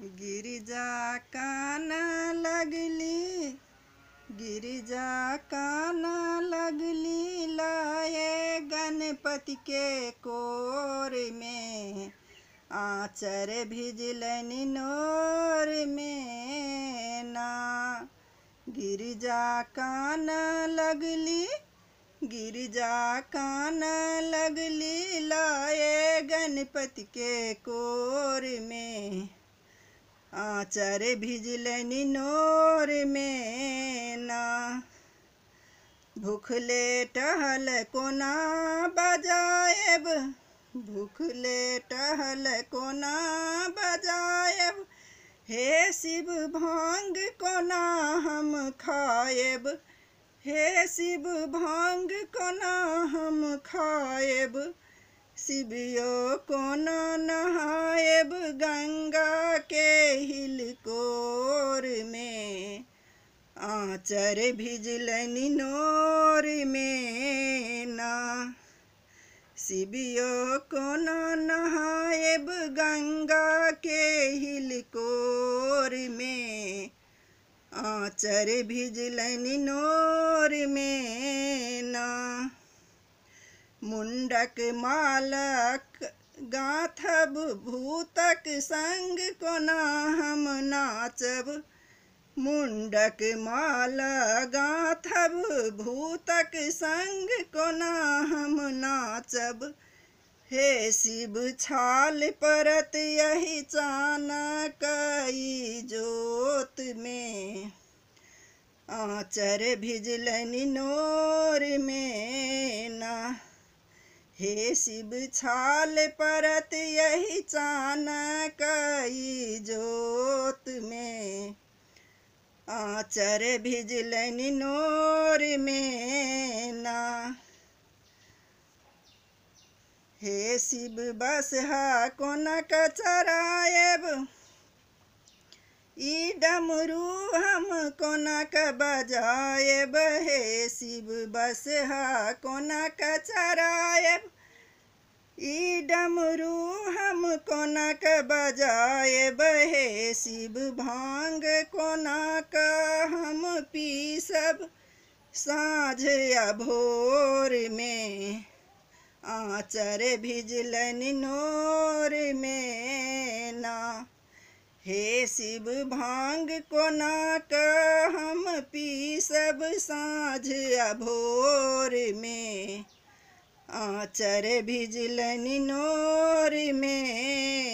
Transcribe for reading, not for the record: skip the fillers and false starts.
गिरिजा कान लगली, गिरिजा कान लगली, लाए गणपति के कोर में, आचर भिजलनि नोर में ना। गिरिजा कान लगली, गिरिजा कान लगली, लाए गणपति के कोर में, आचर भिजलनि नोर में ना। भूखले टहल कोना बजाएब, भूखले टहल कोना बजाएब, हे शिव भांग कोना हम खाएब, हे शिव भांग कोना हम खाएब, शिवियो कोना नहाएब गंगा के हिलकोर में, आचर भिजलनि नोर में ना। शिवियो कोना नहाएब गंगा के हिलकोर में, आचर भिजलनि नोर में ना। मुंडक मालक गाथब, भूतक संग कोना हम नाचब, मुंडक माला गाथब, भूतक संग कोना हम नाचब, हे शिव छाल परत यही चानक जोत में, आचर भिजलनि नोर में ना। हे शिव छाल परत यही चानक जोत में, आचर भिजलनि नोर में ना। हे शिव बसहा कोनक चराएब, ई डमरू हम कोनक बजाएब, हे शिव बसहा कोनक चराएब, ई डमरू हम कोनक बजाएब, हे शिव भांग कोनक हम पीसब साँझ या भोर में, आचर भिजलनि नोर में ना। हे शिव भांग कोनक हम पीसब साँझ या भोर में, आचर भिजलनि नोर में